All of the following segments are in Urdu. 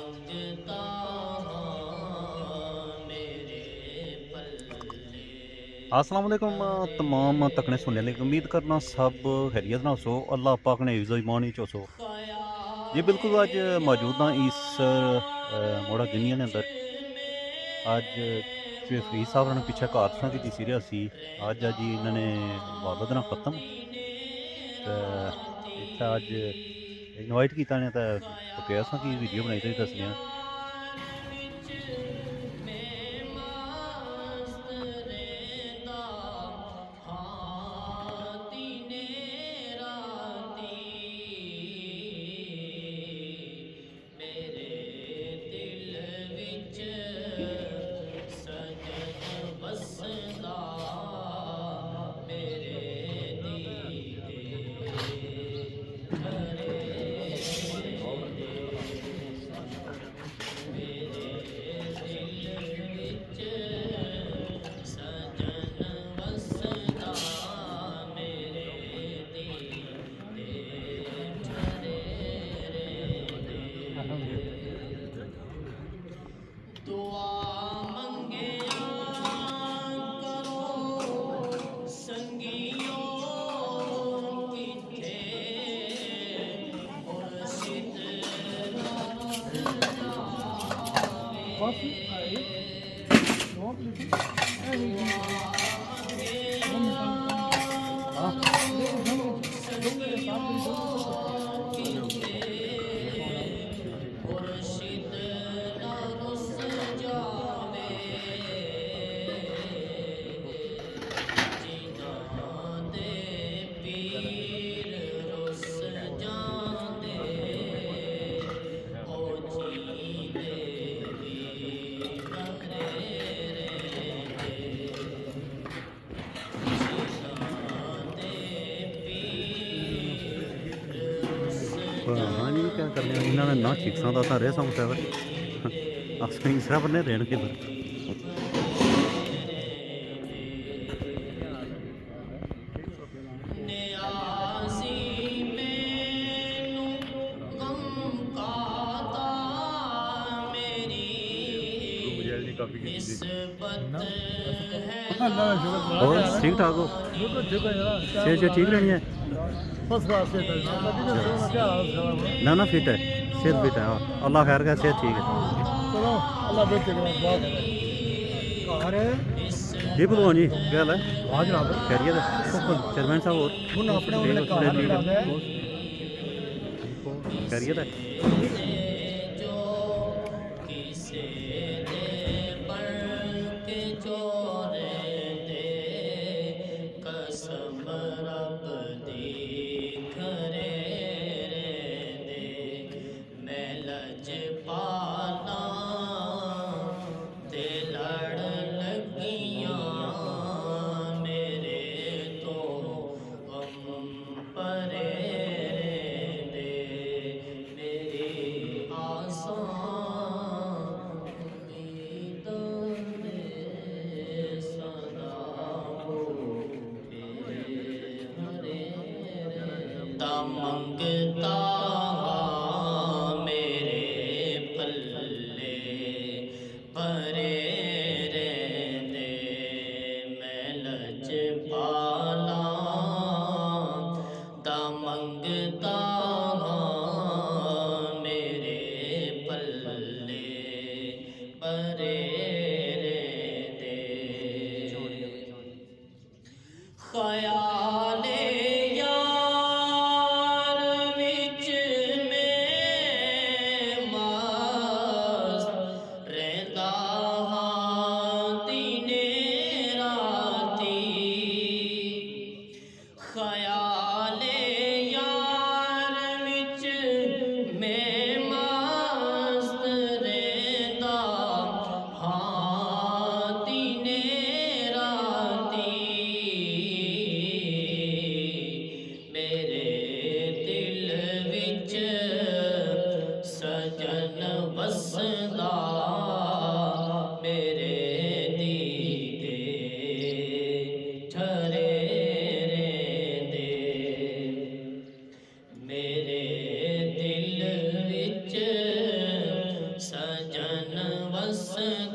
منگتا میرے پلے. السلام علیکم تمام تکنے سننے لیں امید کرنا سب خیریت نہ ہو اللہ پاک نے عز و ایمان ہی چو سو جی بالکل آج موجود ہاں اس موڑا گنیا نے اندر آج فرید صاحب نے پیچھے کارساں کی سیریا سی آج جی انہوں نے والد نہ ختم اتنے اج انوائٹ کیتا نے تو ساں کی ویڈیو بنائی تو دسنے ہیں. ہاں جی کیا کرنے انہوں نے نہ چیکساں کا تھا رہے سم صرف نے رہن کے بر اور ٹھیک ٹھاک ہو صحت ٹھیک رہنی ہے نہ فٹ ہے صحت فٹ ہے ہاں اللہ خیر کا صحت ٹھیک ہے جی بھگوان جی کیا حال ہے خیریت ہے چیئرمین صاحب اور خیریت ہے منگتا میرے پلے پرے رہنے میں لج پالا دا منگتا میرے پلے پرے رہنے خیال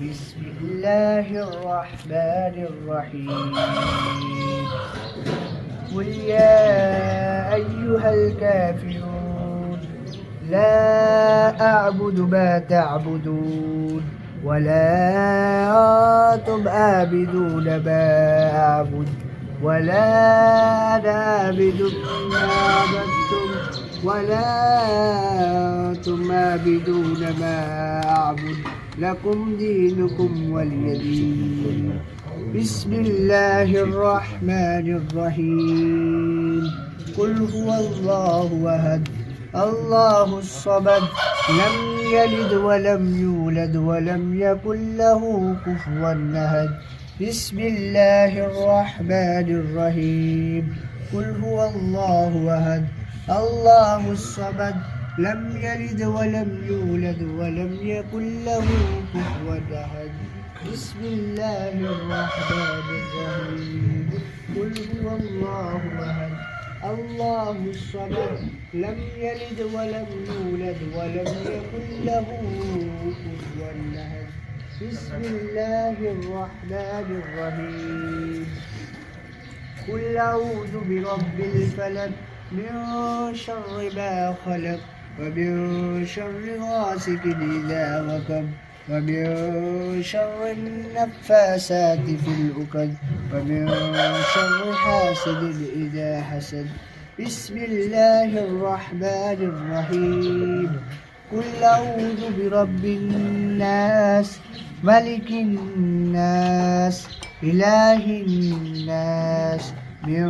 بسم الله الرحمن الرحيم قل يا أيها الكافرون لا أعبد ما تعبدون ولا أنتم عابدون ما أعبد ولا أنا عابد ما عبدتم ولا أنتم عابدون ما أعبد لكم دينكم ولي دين بسم الله الرحمن الرحيم قل هو الله أحد الله الصمد لم يلد ولم يولد ولم يكن له كفوا أحد بسم الله الرحمن الرحيم قل هو الله أحد الله الصمد لم يلد ولم يولد ولم يكن له كفوا أحد بسم الله الرحمن الرحيم قل هو الله أحد الله الصمد لم يلد ولم يولد ولم يكن له كفوا أحد بسم الله الرحمن الرحيم قل أعوذ برب الفلق من شر ما خلق ومن شر غاسق إذا وقب ومن شر النفاسات في العقد ومن شر حاسد إذا حسد بسم الله الرحمن الرحيم قل أعوذ برب الناس ملك الناس إله الناس من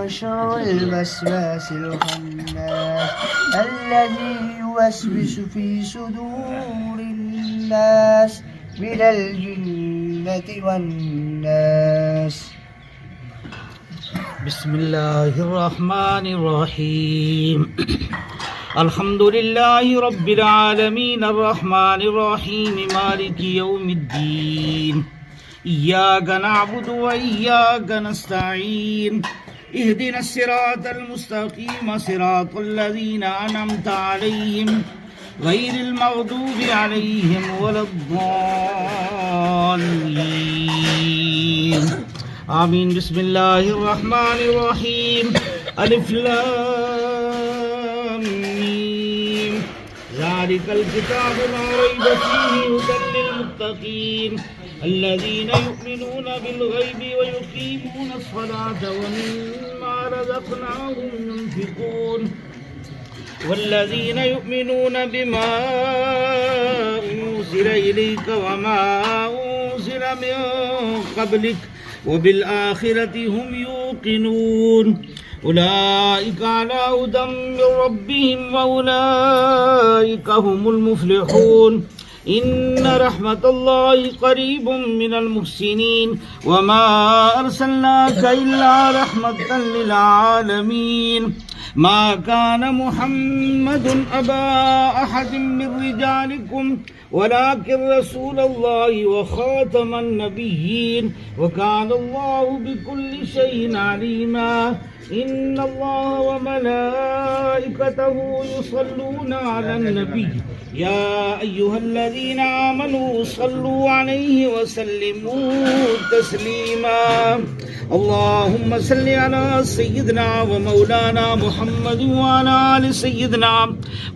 شر الوسواس الخناس الذي يوسوس في صدور الناس من الجنة والناس بسم الله الرحمن الرحيم الحمد لله رب العالمين الرحمن الرحيم مالك يوم الدين إياك نعبد وإياك نستعين اهدنا الصراط المستقيم صراط الذين أنعمت عليهم غير المغضوب عليهم ولا الضالين آمين بسم الله الرحمن الرحيم ألف لام ميم ذلك الكتاب لا ريب فيه هدى للمتقين الذين يؤمنون بالغيب ويقيمون الصلاة ومما رزقناهم ينفقون والذين يؤمنون بما أنزل إليك وما أنزل من قبلك وبالآخرة هم يوقنون أولئك على هدى من ربهم وأولئك هم المفلحون إن رحمة الله قريب من المحسنين وما أرسلناك إلا رحمة للعالمين ما كان محمد أبا أحد من رجالكم ولكن رسول الله وخاتم النبيين وكان الله بكل شيء عليما إن الله وملائكته يصلون على النبي يا أيها الذين آمنوا صلوا عليه وسلموا تسليما اللهم صل على سيدنا ومولانا محمد وعلى آل سيدنا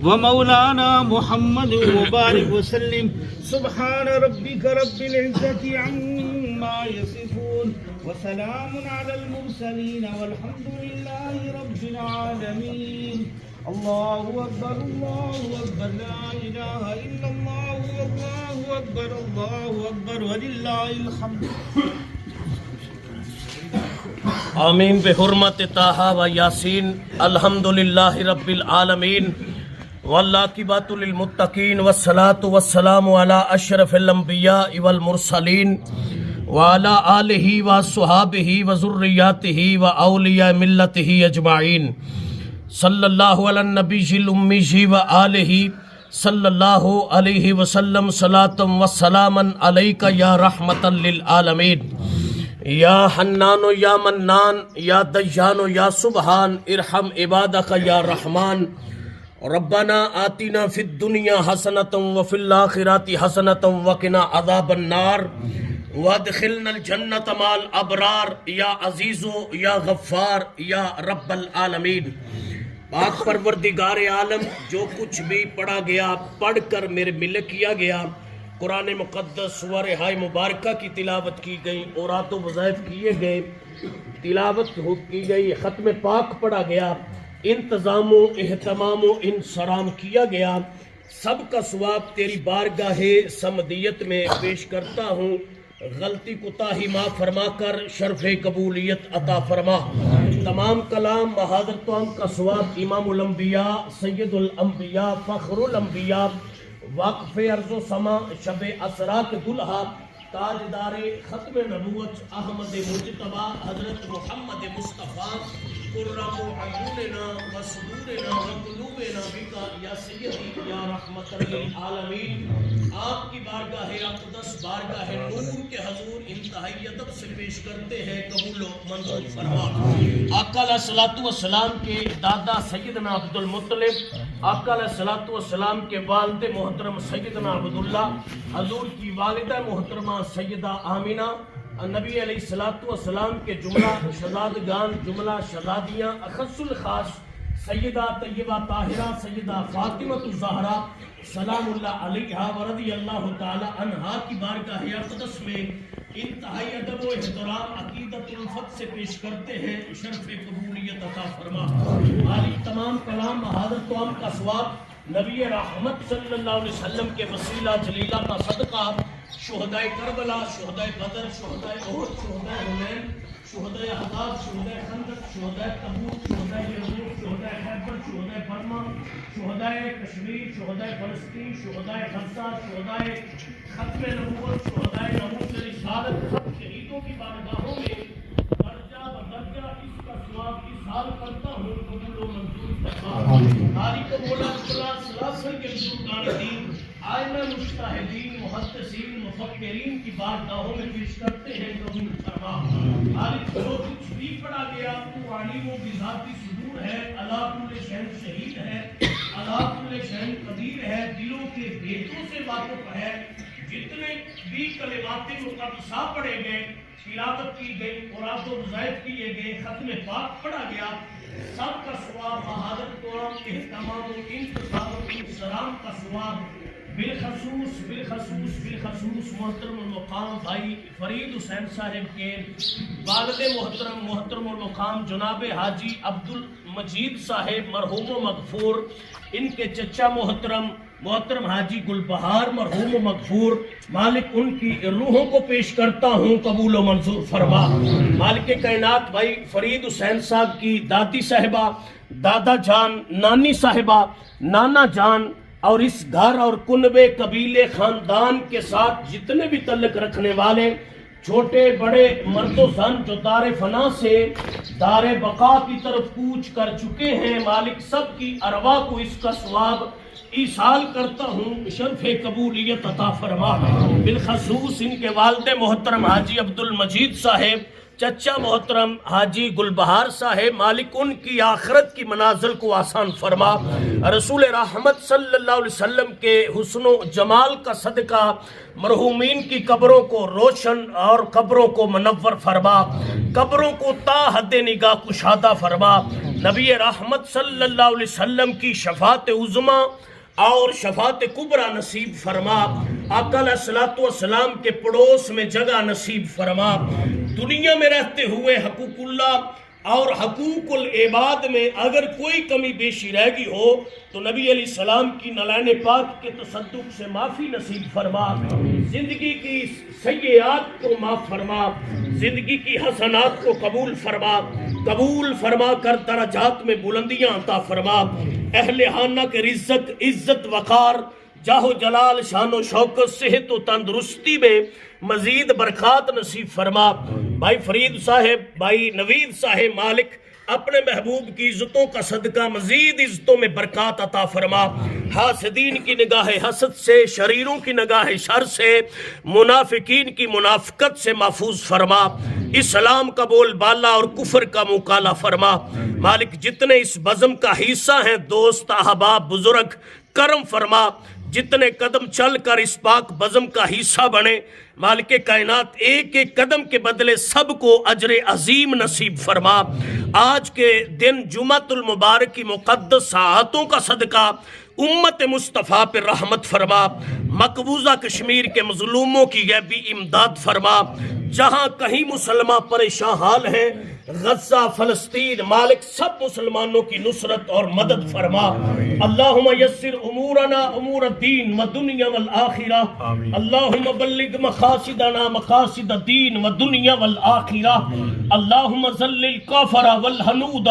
ومولانا محمد وبارك وسلم. سبحان ربك رب العزة عما يصفون وسلام على المرسلين والحمد لله رب العالمين. الله أكبر الله أكبر لا إله إلا الله الله أكبر ولله الحمد. آمین بحرمت طٰہٰ و یاسین. الحمدللہ رب العالمین والعاقبۃ للمتقین والصلاۃ والسلام علی اشرف الانبیاء والمرسلین وعلی آلہ وصحابہ وذریاتہ واولیاء ملتہ اجمعین. صلی اللہ علی النبی الامی وآلہ صلی اللہ علیہ وسلم صلاۃ وسلاما علیک یا رحمۃ للعالمین. یا حنان یا منان یا دیان یا سبحان ارحم عبادک یا رحمان. ربنا آتنا فی الدنیا حسنۃ وفی الآخرۃ حسنۃ وقنا عذاب النار وادخلنا الجنۃ مع الابرار یا عزیز یا غفار یا رب العالمین. پاک پروردگار عالم، جو کچھ بھی پڑھا گیا پڑھ کر میرے مل کیا گیا، قرآن مقدس سورہ ہائے مبارکہ کی تلاوت کی گئی، اورات و وظائف کیے گئے، تلاوت کی گئی، ختم پاک پڑھا گیا، انتظام و اہتمام و انصرام کیا گیا، سب کا ثواب تیری بارگاہ سمدیت میں پیش کرتا ہوں. غلطی کوتاہی معاف فرما کر شرف قبولیت عطا فرما. تمام کلام بہادر توام کا ثواب امام الانبیاء سید الانبیاء فخر الانبیاء وقف ارض و سما شب اسرا کے دلہا تاجدار ختم نبوت احمد مجتبی حضرت محمد مصطفیٰ قرۃ اعیننا و صدورنا و قلوبنا بک یا سیدی یا رحمت للعالمین. آپ کی بارگاہ اقدس بارگاہ نور کے حضور انتہائی ادب سے پیش کرتے ہیں، قبول و منظور فرما. آقا علیہ الصلوۃ والسلام کے دادا سیدنا عبد المطلب، آقا علیہ الصلوۃ والسلام کے والد محترم سیدنا عبداللہ، حضور کی والدہ محترمہ سیدہ آمینہ، نبی علیہ الصلوۃ والسلام کے جملہ شہزادگان، جملہ شہزادیاں، اخص الخاص سیدہ طیبہ طاہرہ سیدہ فاطمہ الزہرا سلام اللہ علیہا ورضی اللہ تعالی عنہا کی بارگاہ اقدس میں انتہائی ادب و احترام عقیدت الفت سے پیش کرتے ہیں، شرف قبولیت عطا فرما. مالک تمام کلام بہادر توام کا ثواب نبی رحمت صلی اللہ علیہ وسلم کے وسیلہ جلیلہ کا صدقہ شہدائے کربلا، شہدائے بدر، شہدائے احد، شہدائے حنین، شہدائے احزاب، شہدائے خندق، شہدائے تبوک، شہدائے یرموک، شہدائے خیبر، شہدائے برما، شہدائے کشمیر، شہدائے فلسطین، شہدائے غزہ، شہدائے ختم نبوت، شہدائے ناموس رسالت، سب شہیدوں کی بارگاہوں میں درجہ بدرجہ اس کا ثواب اظہار کرتا ہوں، قبول و منظور فرما. تاریخ مولا سلاسل کے بزرگان دین، آئمہ مجتہدین، محدثین، مفکرین کی بارگاہوں میں پیش کرتے ہیں، قبول فرما. مالک جو کچھ بھی پڑھا گیا تو علیم و بذاتی صدور ہے، علی کل شیء شہید ہے، علی کل شیء قدیر ہے، دلوں کے بیتوں سے واقف ہے. جتنے بھی کلمات مقدسہ پڑھے گئے، تلاوت کی گئی، اورات و وظائف کیے گئے، ختم پاک پڑھا گیا، سب کا ثواب بہادر توام اہتمام و انتظام و انصرام کا ثواب بالخصوص محترم المقام بھائی فرید حسین صاحب کے والد محترم المقام جناب حاجی عبد المجید صاحب مرحوم و مغفور، ان کے چچا محترم حاجی گلبہار مرحوم و مغفور، مالک ان کی روحوں کو پیش کرتا ہوں، قبول و منظور فرما. مالک کائنات بھائی فرید حسین صاحب کی دادی صاحبہ، دادا جان، نانی صاحبہ، نانا جان اور اس گھر اور کنبے قبیلے خاندان کے ساتھ جتنے بھی تعلق رکھنے والے چھوٹے بڑے مرد و زن جو دار فنا سے دار بقا کی طرف کوچ کر چکے ہیں، مالک سب کی ارواح کو اس کا ثواب ایصال کرتا ہوں، شرف قبولیت عطا فرما. بالخصوص ان کے والد محترم حاجی عبد المجید صاحب چچا محترم حاجی گلبہار صاحب، مالک ان کی آخرت کی منازل کو آسان فرما، رسول رحمت صلی اللہ علیہ وسلم کے حسن و جمال کا صدقہ مرحومین کی قبروں کو روشن اور قبروں کو منور فرما، قبروں کو تا حد نگاہ کشادہ فرما، نبی رحمت صلی اللہ علیہ وسلم کی شفاعت عظمیٰ اور شفاعت کبریٰ نصیب فرما، آقا علیہ الصلوۃ والسلام کے پڑوس میں جگہ نصیب فرما، دنیا میں رہتے ہوئے حقوق اللہ اور حقوق العباد میں اگر کوئی کمی بیشی رہ گئی ہو تو نبی علیہ السلام کی نلائن پاک کے تصدق سے معافی نصیب فرما، زندگی کی سیئات کو معاف فرما، زندگی کی حسنات کو قبول فرما کر درجات میں بلندیاں عطا فرما، اہل خانہ کے رزق، عزت، وقار، جاہ و جلال، شان و شوکت، صحت و تندرستی میں مزید برکات نصیب فرما، بھائی فرید صاحب، بھائی نوید صاحب، مالک اپنے محبوب کی عزتوں کا صدقہ مزید عزتوں میں برکات عطا فرما، حاسدین کی نگاہ حسد سے، شریروں کی نگاہ شر سے، منافقین کی منافقت سے محفوظ فرما، اسلام کا بول بالا اور کفر کا مقالہ فرما، مالک جتنے اس بزم کا حصہ ہیں، دوست، احباب، بزرگ، کرم فرما، جتنے قدم چل کر اس پاک بزم کا حصہ بنے، مالک کائنات ایک ایک قدم کے بدلے سب کو اجر عظیم نصیب فرما، آج کے دن جمعۃ المبارک کی مقدس ساعتوں کا صدقہ امت مصطفیٰ پر رحمت فرما، مقبوضہ کشمیر کے مظلوموں کی غیبی امداد فرما، جہاں کہیں مسلمان پریشان حال ہیں، غزہ، فلسطین، مالک سب مسلمانوں کی نصرت اور مدد فرما، اللہم یسر امورنا امور الدین و دنیا والآخرہ، اللہم بلغ مقاصدنا مقاصد الدین و دنیا والآخرہ، اللہم ذلل الکافر والہنود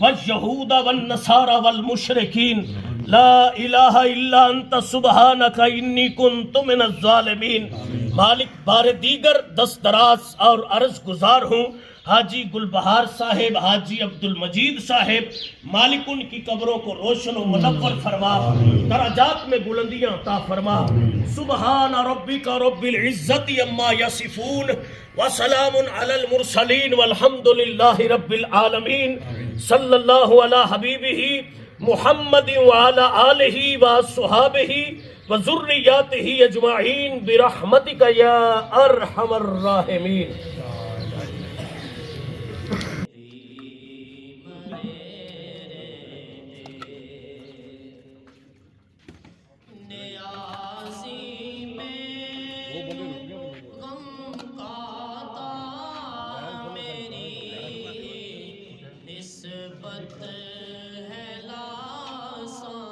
والیہود والنصارى والمشرکین، لا الہ الا انت سبحانک انی کنت من الظالمین، مالک بار دیگر دست دراز اور عرض گزار ہوں حاجی گلبہار صاحب، حاجی عبد المجید صاحب، مالک ان کی قبروں کو روشن و منور فرما، درجات میں بلندیاں عطا فرما، سبحان ربک رب العزت عما یصفون وسلام علی المرسلین والحمد للہ رب العالمین، صلی اللہ علی حبیبہ محمد وعلی آلہ وصحابہ وذریاتہ اجمعین برحمتک یا ارحم الراحمین۔ نسبت ہے لاسانی